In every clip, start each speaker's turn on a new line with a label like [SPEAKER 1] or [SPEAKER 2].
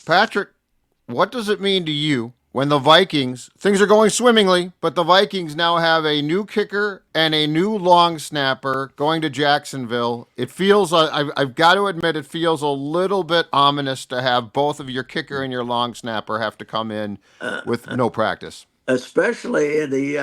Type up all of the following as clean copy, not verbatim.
[SPEAKER 1] Patrick, what does it mean to you when the Vikings, things are going swimmingly, but the Vikings now have a new kicker and a new long snapper going to Jacksonville? It feels, I've got to admit, it feels a little bit ominous to have both of your kicker and your long snapper have to come in with
[SPEAKER 2] Uh,
[SPEAKER 1] no practice.
[SPEAKER 2] Especially the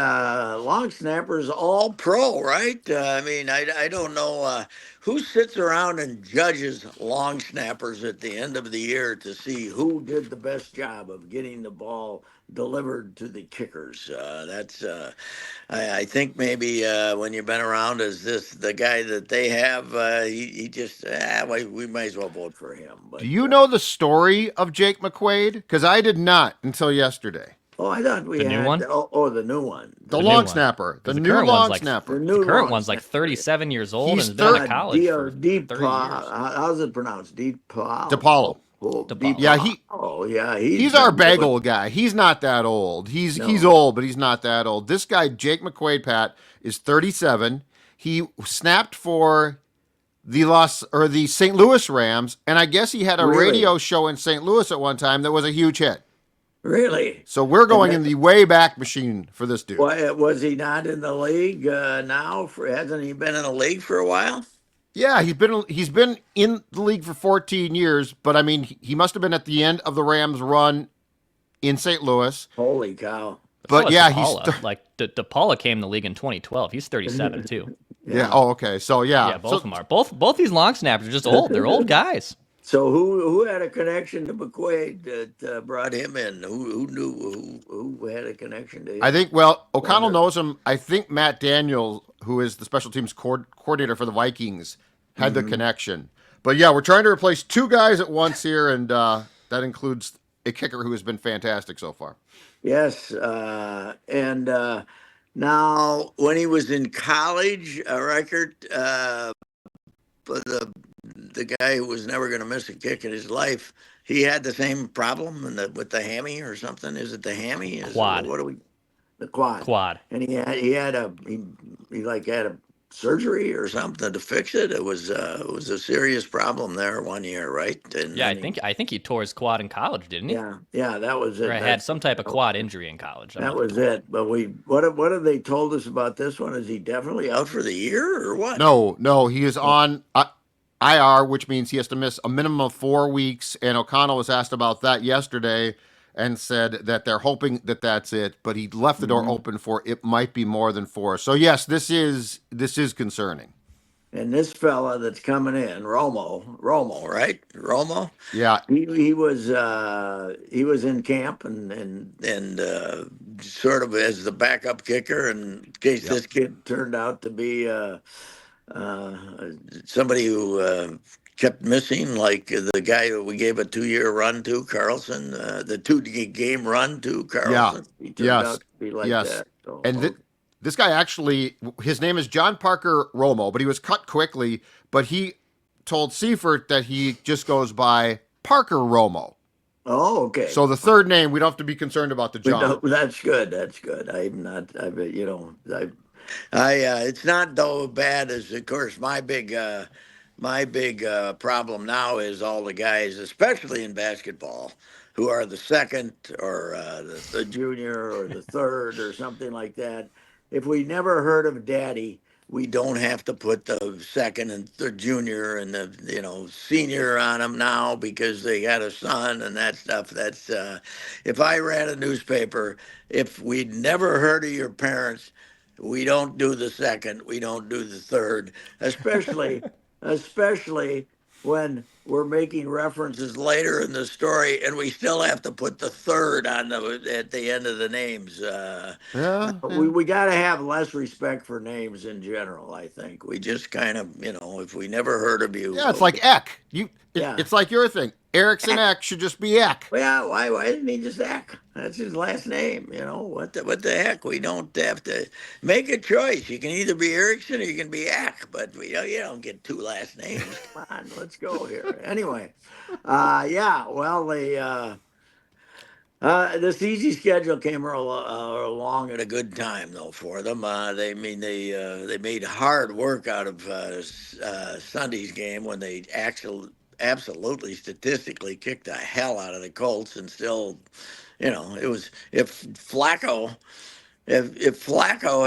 [SPEAKER 2] long snappers, all pro, right? I mean, I don't know who sits around and judges long snappers at the end of the year to see who did the best job of getting the ball delivered to the kickers. I think maybe when you've been around as the guy that they have, he just we might as well vote for him.
[SPEAKER 1] Do
[SPEAKER 2] But
[SPEAKER 1] you know the story of Jake McQuade? Because I did not until yesterday.
[SPEAKER 2] oh, I thought we
[SPEAKER 3] The new
[SPEAKER 2] had
[SPEAKER 3] one?
[SPEAKER 2] the new one,
[SPEAKER 1] The
[SPEAKER 3] The new
[SPEAKER 1] long
[SPEAKER 3] one.
[SPEAKER 1] snapper, the
[SPEAKER 3] Because
[SPEAKER 1] new long
[SPEAKER 2] the
[SPEAKER 1] snapper.
[SPEAKER 3] the
[SPEAKER 2] new
[SPEAKER 3] current
[SPEAKER 2] long
[SPEAKER 3] one's like
[SPEAKER 2] snapper.
[SPEAKER 3] 37 years old and
[SPEAKER 1] He's
[SPEAKER 3] has been out of
[SPEAKER 1] third.
[SPEAKER 3] college for 30 years.
[SPEAKER 2] How's it pronounced? DePaola.
[SPEAKER 1] DePaula. Yeah,
[SPEAKER 3] DePaola.
[SPEAKER 2] Oh, yeah, he's
[SPEAKER 1] he's our
[SPEAKER 2] been doing.
[SPEAKER 1] bagel guy. He's not that old. He's
[SPEAKER 2] No,
[SPEAKER 1] old, but he's not that old. This guy, Jake McQuade, Pat, is 37. He snapped for the St. Louis Rams, and I guess he had a
[SPEAKER 2] really,
[SPEAKER 1] radio show in St. Louis at one time that was a huge hit.
[SPEAKER 2] really.
[SPEAKER 1] So we're
[SPEAKER 2] And
[SPEAKER 1] going in
[SPEAKER 2] that,
[SPEAKER 1] the way back machine for this dude.
[SPEAKER 2] why was he not in the league now? Hasn't he been in the league for a while?
[SPEAKER 1] Yeah, he's been in the league for 14 years, but I mean he must have been at the end of the Rams run in St. Louis.
[SPEAKER 2] Holy cow!
[SPEAKER 3] But so
[SPEAKER 1] But
[SPEAKER 3] is
[SPEAKER 1] yeah,
[SPEAKER 3] DePaula. Like DePaula came in the league in 2012. He's 37 too.
[SPEAKER 1] yeah.
[SPEAKER 2] Yeah.
[SPEAKER 1] Oh, okay. So yeah.
[SPEAKER 3] Yeah, both
[SPEAKER 1] So
[SPEAKER 3] of them are. Both these long snappers are just old. They're old guys.
[SPEAKER 2] So who had a connection to McQuade that brought him in? Who knew who had a connection to
[SPEAKER 1] I
[SPEAKER 2] him?
[SPEAKER 1] think, well, O'Connell
[SPEAKER 2] Wonder.
[SPEAKER 1] knows him. I think Matt Daniel, who is the special teams coordinator for the Vikings, had the
[SPEAKER 2] Hmm.
[SPEAKER 1] connection. But yeah, we're trying to replace two guys at once here, and that includes a kicker who has been fantastic so far.
[SPEAKER 2] Yes, and now when he was in college, Reichard, the guy who was never going to miss a kick in his life, he had the same problem with the hammy or something. Is it the hammy? Is it,
[SPEAKER 3] Quad.
[SPEAKER 2] what do we the quad?
[SPEAKER 3] Quad.
[SPEAKER 2] And he like had a surgery or something to fix it. It was a serious problem there one year, right? And
[SPEAKER 3] Yeah,
[SPEAKER 2] then he
[SPEAKER 3] I think he tore his quad in college, didn't he?
[SPEAKER 2] yeah, that was
[SPEAKER 3] Or
[SPEAKER 2] it.
[SPEAKER 3] had some type of quad injury in college. I'm
[SPEAKER 2] That
[SPEAKER 3] looking
[SPEAKER 2] was
[SPEAKER 3] for.
[SPEAKER 2] it. But what have they told us about this one? Is he definitely out for the year or what?
[SPEAKER 1] No, no, he is on IR, which means he has to miss a minimum of 4 weeks. And O'Connell was asked about that yesterday and said that they're hoping that that's it, but he left the door
[SPEAKER 2] Mhm.
[SPEAKER 1] open for it might be more than four. So yes, this is concerning.
[SPEAKER 2] And this fella that's coming in, Romo, right? Romo.
[SPEAKER 1] Yeah,
[SPEAKER 2] He was in camp and sort of as the backup kicker in case
[SPEAKER 1] yep,
[SPEAKER 2] this kid turned out to be uh, somebody who kept missing, like the guy that we gave a 2 year run to, Carlson, the game run to
[SPEAKER 1] yeah,
[SPEAKER 2] Carlson. He turned
[SPEAKER 1] yes,
[SPEAKER 2] out to be like
[SPEAKER 1] yes.
[SPEAKER 2] that. So
[SPEAKER 1] And
[SPEAKER 2] okay.
[SPEAKER 1] this guy actually, his name is John Parker Romo, but he was cut quickly. But he told Seifert that he just goes by Parker Romo.
[SPEAKER 2] Oh, okay.
[SPEAKER 1] So the third name, we don't have to be concerned about the
[SPEAKER 2] We
[SPEAKER 1] John.
[SPEAKER 2] don't, that's good. That's good. I'm not. It's not though bad as of course my big problem now is all the guys, especially in basketball, who are the second or the junior or the third or something like that. If we never heard of Daddy, we don't have to put the second and the junior and the senior on them now because they got a son and that stuff. That's if I read a newspaper, if we'd never heard of your parents, we don't do the second, we don't do the third, especially when we're making references later in the story and we still have to put the third on at the end of the names.
[SPEAKER 1] Yeah, yeah.
[SPEAKER 2] We got to have less respect for names in general. I think we just kind of, if we never heard of you,
[SPEAKER 1] Yeah, it's
[SPEAKER 2] okay,
[SPEAKER 1] like Eck.
[SPEAKER 2] yeah.
[SPEAKER 1] It's like your thing. Erickson Eck should just be Eck.
[SPEAKER 2] Well, yeah, why didn't he just act? That's his last name. What the heck? We don't have to make a choice. You can either be Erickson or you can be Ack, but you don't get two last names. Come on, let's go here. Anyway, yeah. Well, this easy schedule came along at a good time though for them. They made hard work out of Sunday's game when they absolutely statistically kicked the hell out of the Colts, and still, it was if Flacco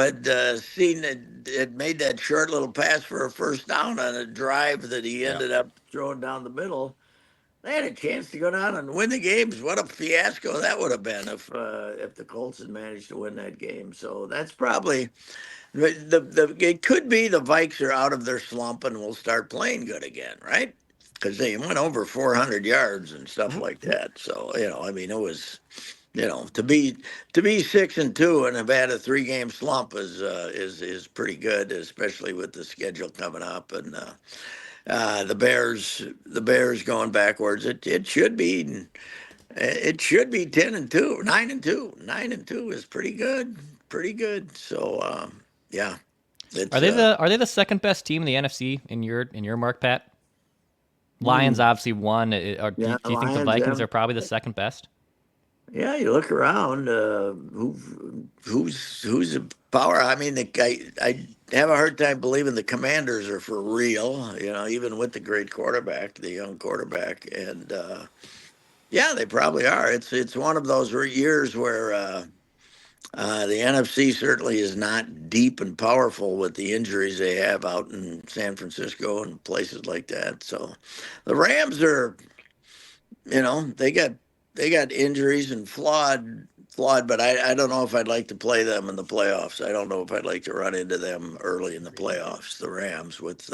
[SPEAKER 2] had seen it, had made that short little pass for a first down on a drive that he
[SPEAKER 1] Yeah.
[SPEAKER 2] ended up throwing down the middle, they had a chance to go down and win the games. What a fiasco that would have been if the Colts had managed to win that game. So that's probably the it could be the Vikes are out of their slump and will start playing good again, right? Because they went over 400 yards and stuff
[SPEAKER 1] Mhm.
[SPEAKER 2] like that. So I mean, it was to be 6-2 and have had a 3-game slump is pretty good, especially with the schedule coming up and the Bears going backwards. It should be 10-2, 9-2. 9-2 is pretty good. So yeah,
[SPEAKER 3] Are
[SPEAKER 2] it's
[SPEAKER 3] they the second best team in the NFC in your mark, Pat? Lions
[SPEAKER 2] hmm,
[SPEAKER 3] obviously won.
[SPEAKER 2] yeah,
[SPEAKER 3] Do you think the
[SPEAKER 2] Lions
[SPEAKER 3] Vikings
[SPEAKER 2] have.
[SPEAKER 3] are probably the second best?
[SPEAKER 2] Yeah, you look around. Who's a power? I mean, I have a hard time believing the Commanders are for real. Even with the great quarterback, the young quarterback, and yeah, they probably are. It's one of those years where the NFC certainly is not deep and powerful with the injuries they have out in San Francisco and places like that. So the Rams are, they got injuries and flawed, but I don't know if I'd like to play them in the playoffs. I don't know if I'd like to run into them early in the playoffs, the Rams, with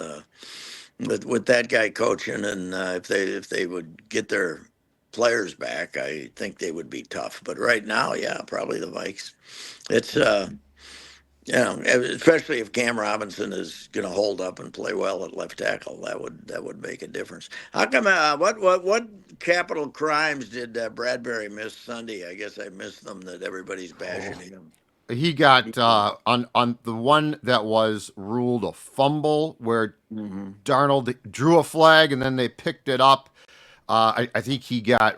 [SPEAKER 2] that guy coaching, and if they would get their players back, I think they would be tough. But right now, yeah, probably the Vikes. It's especially if Cam Robinson is going to hold up and play well at left tackle, that would make a difference. How come? What capital crimes did Bradbury miss Sunday? I guess I missed them. That everybody's bashing
[SPEAKER 1] Oh.
[SPEAKER 2] him.
[SPEAKER 1] He got on the one that was ruled a fumble where
[SPEAKER 2] Mm-hmm.
[SPEAKER 1] Darnold drew a flag and then they picked it up. I think he got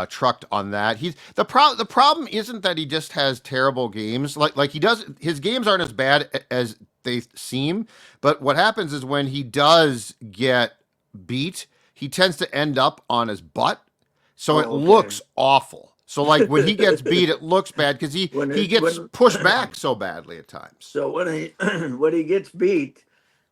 [SPEAKER 1] trucked on that. The problem isn't that he just has terrible games. Like he does, his games aren't as bad as they seem. But what happens is when he does get beat, he tends to end up on his butt, so it
[SPEAKER 2] Oh, okay.
[SPEAKER 1] looks awful. So like when he gets beat, it looks bad because he
[SPEAKER 2] when
[SPEAKER 1] he
[SPEAKER 2] it
[SPEAKER 1] gets
[SPEAKER 2] when
[SPEAKER 1] pushed back so badly at times.
[SPEAKER 2] so when he when he gets beat,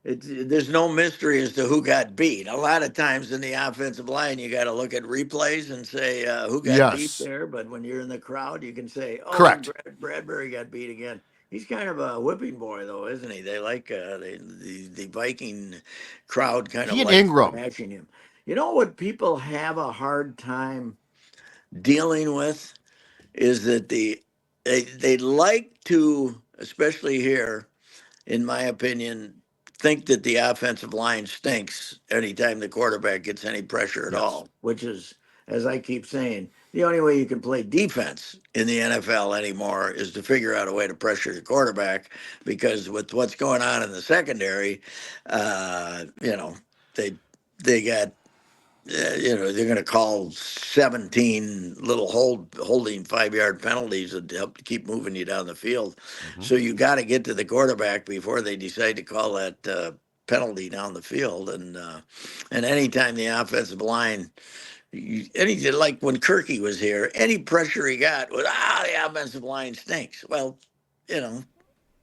[SPEAKER 2] there's no mystery as to who got beat. A lot of times in the offensive line, you got to look at replays and say who got beat
[SPEAKER 1] Yes,
[SPEAKER 2] there. But when you're in the crowd, you can say, "Oh,
[SPEAKER 1] correct.
[SPEAKER 2] Bradbury got beat again." He's kind of a whipping boy, though, isn't he? They like the Viking crowd kind of
[SPEAKER 1] He and
[SPEAKER 2] likes
[SPEAKER 1] Ingram.
[SPEAKER 2] bashing him. You know what people have a hard time dealing with is that they like to, especially here in my opinion, think that the offensive line stinks anytime the quarterback gets any pressure at
[SPEAKER 1] Yes.
[SPEAKER 2] all, which is, as I keep saying, the only way you can play defense in the NFL anymore is to figure out a way to pressure the quarterback because with what's going on in the secondary, uh, you know, they they got they're going to call 17 little holding 5-yard penalties to help to keep moving you down the field.
[SPEAKER 1] Hmm.
[SPEAKER 2] So you got to get to the quarterback before they decide to call that penalty down the field. And anytime the offensive line, anything like when Kirky was here, any pressure he got was the offensive line stinks. Well, you know,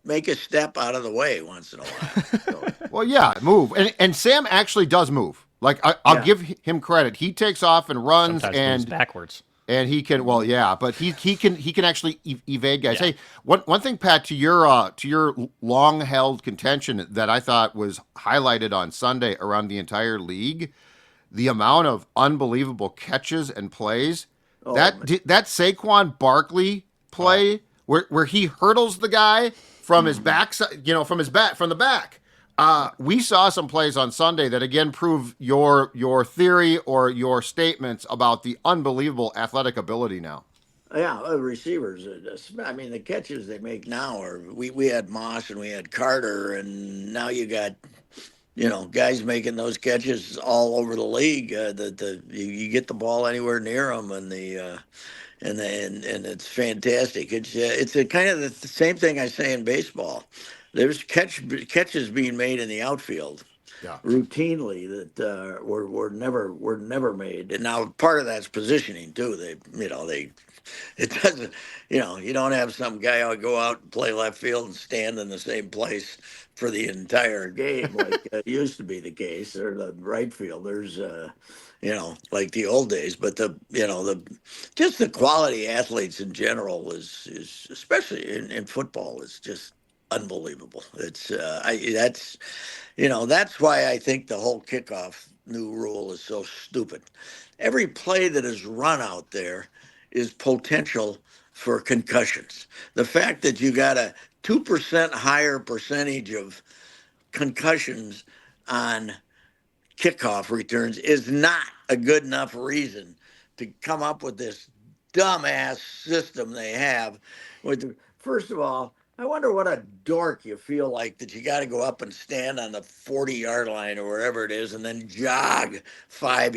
[SPEAKER 2] make a step out of the way once in a while. So
[SPEAKER 1] Well, yeah, move, and Sam actually does move. Like I'll
[SPEAKER 2] yeah.
[SPEAKER 1] give him credit. He takes off and runs,
[SPEAKER 3] Sometimes moves backwards.
[SPEAKER 1] and he can. Well, yeah, but he can actually evade guys.
[SPEAKER 3] Yeah.
[SPEAKER 1] Hey, one thing, Pat, to your long held contention that I thought was highlighted on Sunday around the entire league, the amount of unbelievable catches and plays.
[SPEAKER 2] Oh
[SPEAKER 1] That
[SPEAKER 2] man.
[SPEAKER 1] that Saquon Barkley
[SPEAKER 3] Oh,
[SPEAKER 1] play where he hurdles the guy from his
[SPEAKER 2] Mhm.
[SPEAKER 1] back, from the back. We saw some plays on Sunday that again prove your theory or your statements about the unbelievable athletic ability now.
[SPEAKER 2] Yeah, receivers. I mean, the catches they make now are we had Moss and we had Carter, and now you got guys making those catches all over the league. You get the ball anywhere near them, and it's fantastic. It's a kind of the same thing I say in baseball. There's catches being made in the outfield,
[SPEAKER 1] Yeah.
[SPEAKER 2] routinely that were never made. And now part of that's positioning too. They it doesn't, you don't have some guy who go out and play left field and stand in the same place for the entire game like used to be the case, or the right fielders, like the old days. But the just the quality athletes in general is especially in football is just unbelievable. It's that's why I think the whole kickoff new rule is so stupid. Every play that is run out there is potential for concussions. The fact that you got a 2% higher percentage of concussions on kickoff returns is not a good enough reason to come up with this dumbass system they have. First of all, I wonder what a dork you feel like that you got to go up and stand on the 40-yard line or wherever it is, and then jog 5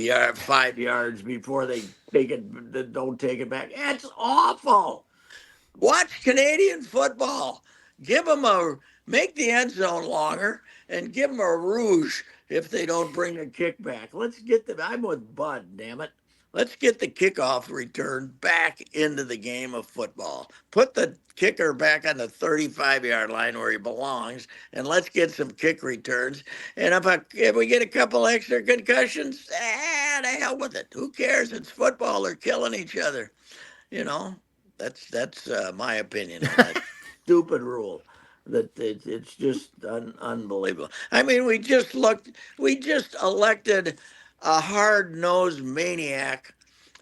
[SPEAKER 2] yards before they take it. Don't take it back. It's awful. Watch Canadian football. Give them make the end zone longer and give them a rouge if they don't bring a kickback. Let's get I'm with Bud, damn it. Let's get the kickoff return back into the game of football. Put the kicker back on the 35-yard line where he belongs, and let's get some kick returns. And if we get a couple extra concussions, the hell with it. Who cares? It's football. They're killing each other. You know, that's my opinion on that stupid rule. That it's just unbelievable. I mean, we just elected a hard-nosed maniac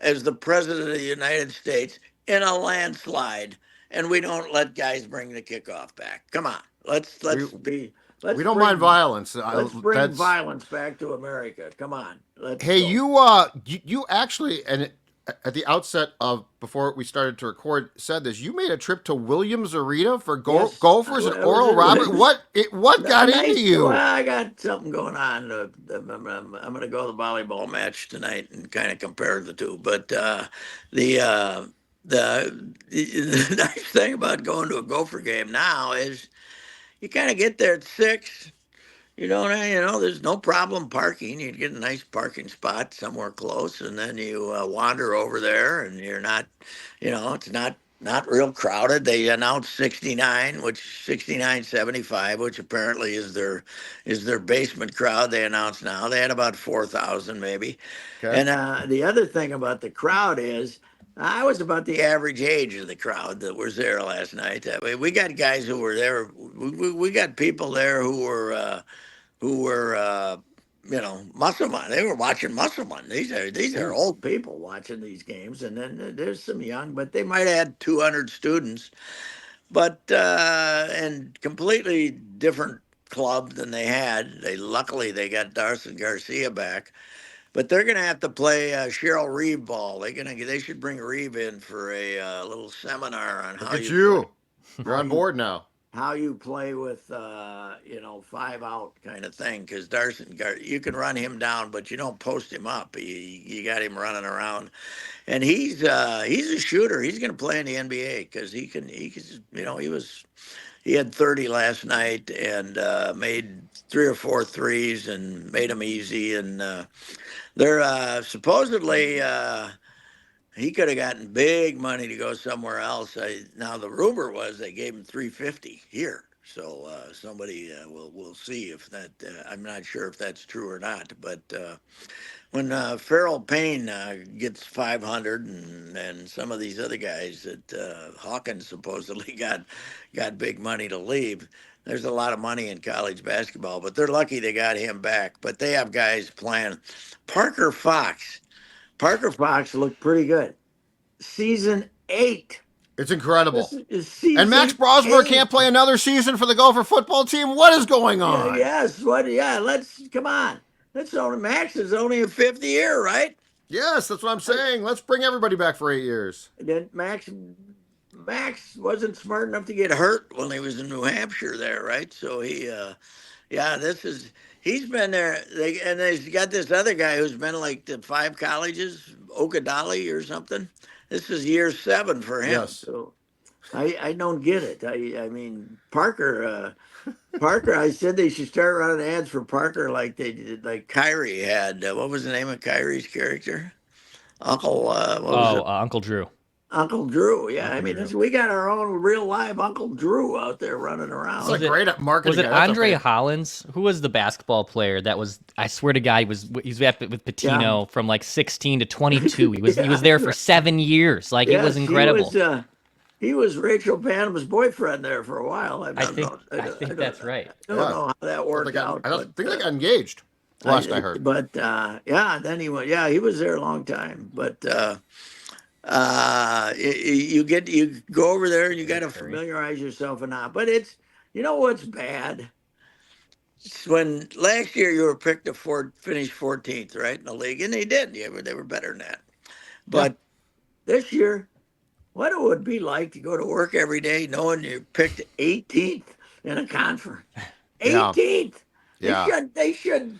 [SPEAKER 2] as the president of the United States in a landslide, and we don't let guys bring the kickoff back. Come on, let's
[SPEAKER 1] We
[SPEAKER 2] let's be
[SPEAKER 1] we
[SPEAKER 2] let's
[SPEAKER 1] don't mind
[SPEAKER 2] bring
[SPEAKER 1] violence.
[SPEAKER 2] let's bring
[SPEAKER 1] That's
[SPEAKER 2] violence back to America. Come on, let's
[SPEAKER 1] Hey,
[SPEAKER 2] go.
[SPEAKER 1] you actually, at the outset of before we started to record, said this. You made a trip to Williams Arena for
[SPEAKER 2] Yes,
[SPEAKER 1] Gophers and
[SPEAKER 2] I was
[SPEAKER 1] Oral Robert. What
[SPEAKER 2] a
[SPEAKER 1] got into
[SPEAKER 2] nice. Well,
[SPEAKER 1] you?
[SPEAKER 2] I got something going on. I'm going to go to the volleyball match tonight and kind of compare the two. But the, uh, the nice thing about going to a Gopher game now is you kind of get there at 6. There's no problem parking. You get a nice parking spot somewhere close, and then you wander over there, and you're not, it's not real crowded. They announced 69.75, which apparently is their basement crowd. They announced now they had about 4,000 maybe,
[SPEAKER 1] Okay.
[SPEAKER 2] and the other thing about the crowd is. I was about the average age of the crowd that was there last night. I mean, we got guys who were there. We got people there who were Musselman. They were watching Musselman. These are
[SPEAKER 1] Ooh.
[SPEAKER 2] old people watching these games, and then there's some young, but they might have had 200 students, but and completely different club than they had. Luckily they got Darcy Garcia back, but they're gonna have to play Cheryl Reeve ball. They should bring Reeve in for a little seminar on
[SPEAKER 1] Look
[SPEAKER 2] how
[SPEAKER 1] at
[SPEAKER 2] you play
[SPEAKER 1] you. You're
[SPEAKER 2] how
[SPEAKER 1] on
[SPEAKER 2] you
[SPEAKER 1] board now.
[SPEAKER 2] how you play with 5 out kind of thing, because Darcy, you can run him down but you don't post him up. You got him running around, and he's a shooter. He's going to play in the NBA because he had 30 last night and made 3 or 4 threes and made them easy, and they're supposedly he could have gotten big money to go somewhere else. Now the rumor was they gave him 350 here. So somebody will see if that. I'm not sure if that's true or not. But when Farrell Payne gets 500, and some of these other guys that Hawkins supposedly got big money to leave. There's a lot of money in college basketball, but they're lucky they got him back. But they have guys playing. Parker Fox. Parker Fox looked pretty good. Season 8.
[SPEAKER 1] It's
[SPEAKER 2] This
[SPEAKER 1] incredible.
[SPEAKER 2] is
[SPEAKER 1] And Max
[SPEAKER 2] season
[SPEAKER 1] Brosmer can't
[SPEAKER 2] 8.
[SPEAKER 1] play another season for the Gopher football team. What is going
[SPEAKER 2] Yeah,
[SPEAKER 1] on?
[SPEAKER 2] yes. What? Yeah. Let's come on. That's only Max is only a 5th year, right?
[SPEAKER 1] Yes, that's what I'm
[SPEAKER 2] Uh,
[SPEAKER 1] saying. Let's bring everybody back for 8 years.
[SPEAKER 2] Then Max wasn't smart enough to get hurt when he was in New Hampshire there, right? So yeah, he's been there. And they've got this other guy who's been like to 5 colleges, Okadali or something. This is year 7 for him.
[SPEAKER 1] Yes.
[SPEAKER 2] So I don't get it. I mean Parker. Parker, I said they should start running ads for Parker like they did, like Kyrie had. What was the name of Kyrie's character? Uncle, what was
[SPEAKER 3] Oh,
[SPEAKER 2] it?
[SPEAKER 3] Uncle Drew.
[SPEAKER 2] Uncle Drew. Yeah, I
[SPEAKER 1] Uncle
[SPEAKER 2] mean,
[SPEAKER 1] Drew.
[SPEAKER 2] we got our own real live Uncle Drew out there running
[SPEAKER 1] It's
[SPEAKER 2] around.
[SPEAKER 1] like great at
[SPEAKER 3] Was
[SPEAKER 1] marketing
[SPEAKER 3] it
[SPEAKER 1] guy. That's a
[SPEAKER 3] Andre
[SPEAKER 1] fan.
[SPEAKER 3] Hollins? Who was the basketball player that was? I swear to God, he was with
[SPEAKER 2] Yeah,
[SPEAKER 3] Patino from like 16 to 22. He was
[SPEAKER 2] yeah,
[SPEAKER 3] there for 7 years. Like it was
[SPEAKER 2] yes, he was.
[SPEAKER 3] incredible.
[SPEAKER 2] He was Rachel Panama's boyfriend there for a while.
[SPEAKER 3] I think I think that's right.
[SPEAKER 2] I don't
[SPEAKER 1] Yeah.
[SPEAKER 2] know how that worked out,
[SPEAKER 1] I
[SPEAKER 2] but
[SPEAKER 1] think they got engaged. Last I heard.
[SPEAKER 2] yeah, then he went. Yeah, he was there a long time. But you go over there and you got to
[SPEAKER 3] Curry.
[SPEAKER 2] familiarize yourself enough. But it's what's bad. It's when last year you were picked to finish 14th, right, in the league, and they did. Yeah, they were better than that.
[SPEAKER 1] Yeah.
[SPEAKER 2] But this year, what it would be like to go to work every day knowing you picked 18th in a conference.
[SPEAKER 1] Yeah.
[SPEAKER 2] 18th.
[SPEAKER 1] Yeah.
[SPEAKER 2] They should,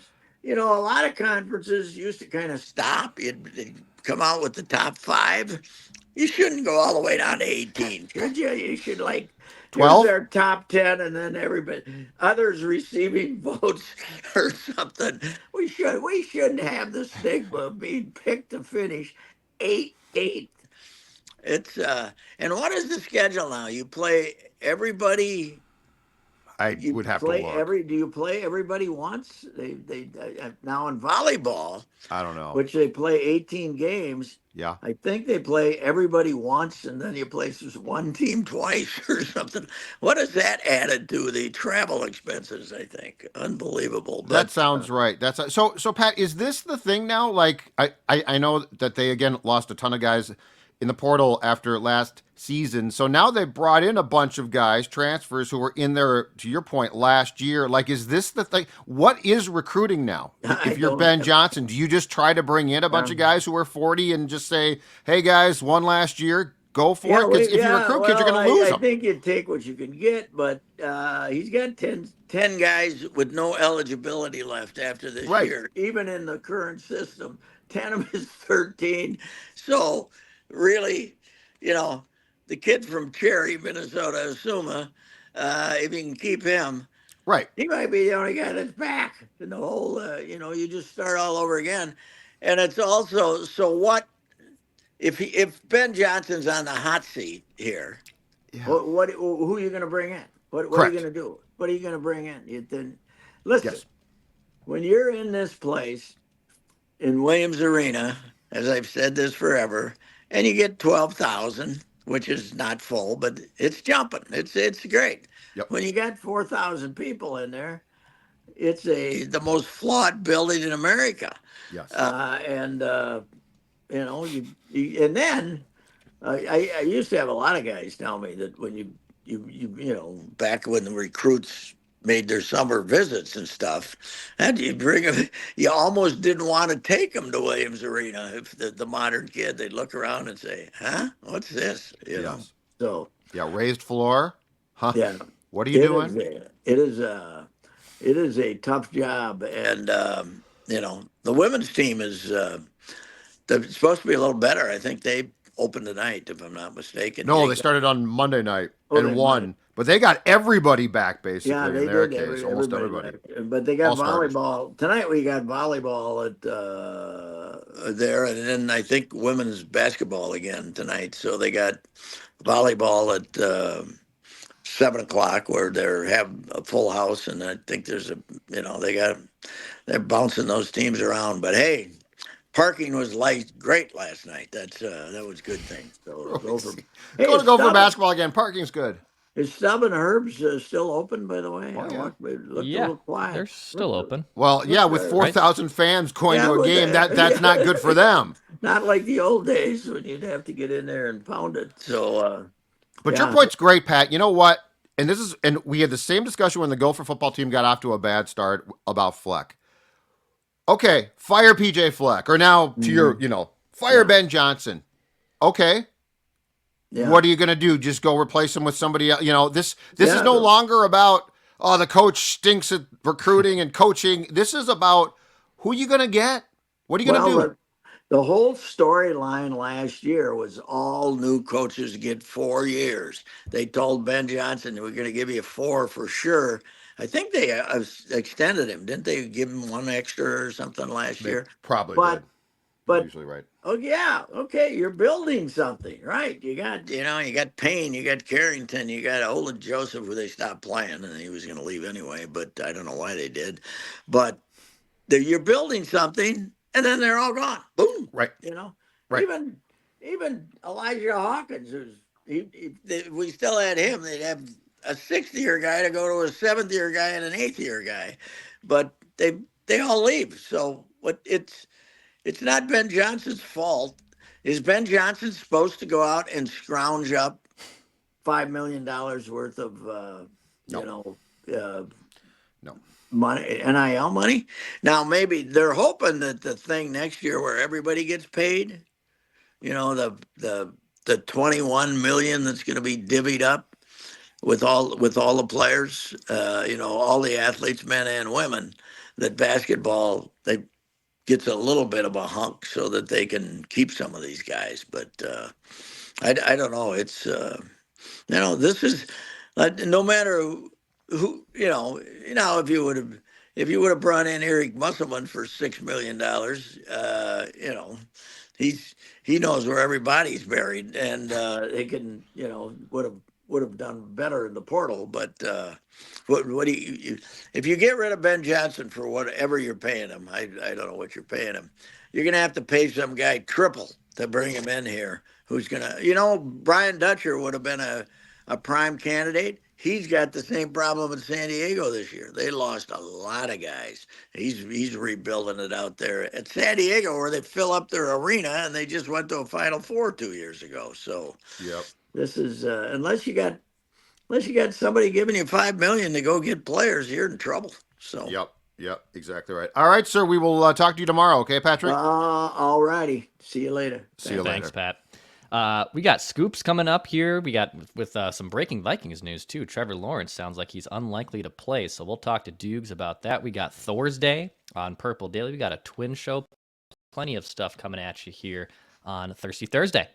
[SPEAKER 2] a lot of conferences used to kind of stop. They'd come out with the top five. You shouldn't go all the way down to 18, should you? You should here's
[SPEAKER 1] 12?
[SPEAKER 2] their top 10 and then everybody, others receiving votes or something. We shouldn't have the stigma of being picked to finish 8th. It's and what is the schedule now? You play everybody.
[SPEAKER 1] I
[SPEAKER 2] You
[SPEAKER 1] would have to
[SPEAKER 2] play
[SPEAKER 1] look.
[SPEAKER 2] Do you play everybody once? They now in volleyball,
[SPEAKER 1] I don't know.
[SPEAKER 2] which they play 18 games.
[SPEAKER 1] Yeah.
[SPEAKER 2] I think they play everybody once, and then you play just one team twice or something. What has that added to the travel expenses? I think unbelievable.
[SPEAKER 1] That
[SPEAKER 2] But
[SPEAKER 1] sounds right. That's so Pat, is this the thing now? Like I know that they again lost a ton of guys in the portal after last season. So now they brought in a bunch of guys, transfers who were in there, to your point, last year. Like, is this the thing? What is recruiting now?
[SPEAKER 2] I
[SPEAKER 1] If you're
[SPEAKER 2] don't
[SPEAKER 1] Ben
[SPEAKER 2] know.
[SPEAKER 1] Johnson, do you just try to bring in a bunch of guys who are 40 and just say, hey guys, one last year, go for it? Because if you recruit kids, you're going to lose
[SPEAKER 2] I
[SPEAKER 1] them.
[SPEAKER 2] think you take what you can get, but he's got 10 guys with no eligibility left after this
[SPEAKER 1] Right.
[SPEAKER 2] year, even in the current system. 10 of his 13. So, really, the kid from Cherry, Minnesota, Asuma, if you can keep him,
[SPEAKER 1] Right.
[SPEAKER 2] he might be the only guy that's back in the whole, you just start all over again. And it's also, so what? If Ben Johnson's on the hot seat here,
[SPEAKER 1] Yeah.
[SPEAKER 2] who are you going to bring in? What are you
[SPEAKER 1] Correct.
[SPEAKER 2] going to do? What are you going to bring in? Listen,
[SPEAKER 1] Yes.
[SPEAKER 2] when you're in this place in Williams Arena, as I've said this forever, and you get 12,000, which is not full, but it's jumping. It's great.
[SPEAKER 1] Yep.
[SPEAKER 2] When you got 4,000 people in there, it's the most flawed building in America.
[SPEAKER 1] Yes.
[SPEAKER 2] And and then I used to have a lot of guys tell me that when you back when the recruits made their summer visits and stuff, and you bring them, you almost didn't want to take them to Williams Arena. If the modern kid, they'd look around and say, "Huh, what's this?"
[SPEAKER 1] Yes.
[SPEAKER 2] So
[SPEAKER 1] Yeah. Raised floor. Huh?
[SPEAKER 2] yeah,
[SPEAKER 1] What are you doing?
[SPEAKER 2] It is a tough job, and the women's team is they're supposed to be a little better. I think they opened tonight, if I'm not mistaken.
[SPEAKER 1] No, they started on Monday night
[SPEAKER 2] Oh,
[SPEAKER 1] and
[SPEAKER 2] they
[SPEAKER 1] won.
[SPEAKER 2] might.
[SPEAKER 1] But they got everybody back basically
[SPEAKER 2] Yeah, they
[SPEAKER 1] in their
[SPEAKER 2] did.
[SPEAKER 1] case, almost everybody.
[SPEAKER 2] But they got
[SPEAKER 1] All starters.
[SPEAKER 2] volleyball tonight. We got volleyball at there, and then I think women's basketball again tonight. So they got volleyball at 7 o'clock, where they have a full house, and I think there's they're bouncing those teams around. But hey, parking was great last night. That was a good thing. So Gopher. Hey,
[SPEAKER 1] Go to go for basketball again. Parking's good.
[SPEAKER 2] Is Stub and Herb's still open, by the way?
[SPEAKER 1] Oh, yeah.
[SPEAKER 2] It looked a
[SPEAKER 3] Yeah,
[SPEAKER 2] little quiet.
[SPEAKER 3] they're still open.
[SPEAKER 1] Well, yeah, with
[SPEAKER 2] Right.
[SPEAKER 1] 4,000 fans going
[SPEAKER 2] Yeah,
[SPEAKER 1] to a
[SPEAKER 2] with
[SPEAKER 1] game,
[SPEAKER 2] that-
[SPEAKER 1] that's not good for them.
[SPEAKER 2] Not like the old days when you'd have to get in there and pound it. So,
[SPEAKER 1] But
[SPEAKER 2] yeah.
[SPEAKER 1] your point's great, Pat. You know what? And we had the same discussion when the Gopher football team got off to a bad start about Fleck. Okay, fire PJ Fleck, or now to your, fire
[SPEAKER 2] Yeah.
[SPEAKER 1] Ben Johnson. Okay,
[SPEAKER 2] yeah.
[SPEAKER 1] what are you going to do? Just go replace him with somebody else? This
[SPEAKER 2] Yeah,
[SPEAKER 1] is no
[SPEAKER 2] but-
[SPEAKER 1] longer about, the coach stinks at recruiting and coaching. This is about who you going to get. What are you going to do?
[SPEAKER 2] The whole storyline last year was all new coaches get 4 years. They told Ben Johnson, we're going to give you 4 for sure. I think they extended him. Didn't they give him 1 extra or something last
[SPEAKER 1] They
[SPEAKER 2] year?
[SPEAKER 1] probably
[SPEAKER 2] But,
[SPEAKER 1] did. You're
[SPEAKER 2] but,
[SPEAKER 1] usually right.
[SPEAKER 2] oh yeah, okay, you're building something, right? You got, you got Payne, you got Carrington, you got Olin Joseph, who they stopped playing, and he was going to leave anyway, but I don't know why they did. But you're building something, and then they're all gone. Boom.
[SPEAKER 1] Right. Right.
[SPEAKER 2] Even Elijah Hawkins, who's we still had him. They'd have a 6th-year guy to go to a 7th-year guy and an 8th-year guy, but they all leave. So what? It's not Ben Johnson's fault. Is Ben Johnson supposed to go out and scrounge up $5 million worth of
[SPEAKER 1] No.
[SPEAKER 2] uh,
[SPEAKER 1] No.
[SPEAKER 2] money, NIL money? Now maybe they're hoping that the thing next year where everybody gets paid, the 21 million that's going to be divvied up with all the players, all the athletes, men and women, that basketball they gets a little bit of a hunk so that they can keep some of these guys. But I don't know. It's this is no matter who if you would have brought in Eric Musselman for $6 million, he knows where everybody's buried, and they can would have done better in the portal. But what do you if you get rid of Ben Johnson for whatever you're paying him? I don't know what you're paying him. You're gonna have to pay some guy triple to bring him in here. Who's gonna Brian Dutcher would have been a prime candidate. He's got the same problem in San Diego this year. They lost a lot of guys. He's rebuilding it out there at San Diego, where they fill up their arena, and they just went to a Final Four 2 years ago. So
[SPEAKER 1] Yep.
[SPEAKER 2] this is unless you got somebody giving you $5 million to go get players, you're in trouble. So
[SPEAKER 1] Yep. Yep. Exactly right. All right, sir. We will talk to you tomorrow. Okay, Patrick.
[SPEAKER 2] all righty. See you later.
[SPEAKER 1] See you later.
[SPEAKER 3] Thanks, Pat. We got scoops coming up here. We got with some breaking Vikings news too. Trevor Lawrence sounds like he's unlikely to play, so we'll talk to Dukes about that. We got Thursday on Purple Daily. We got a twin show. Plenty of stuff coming at you here on Thirsty Thursday.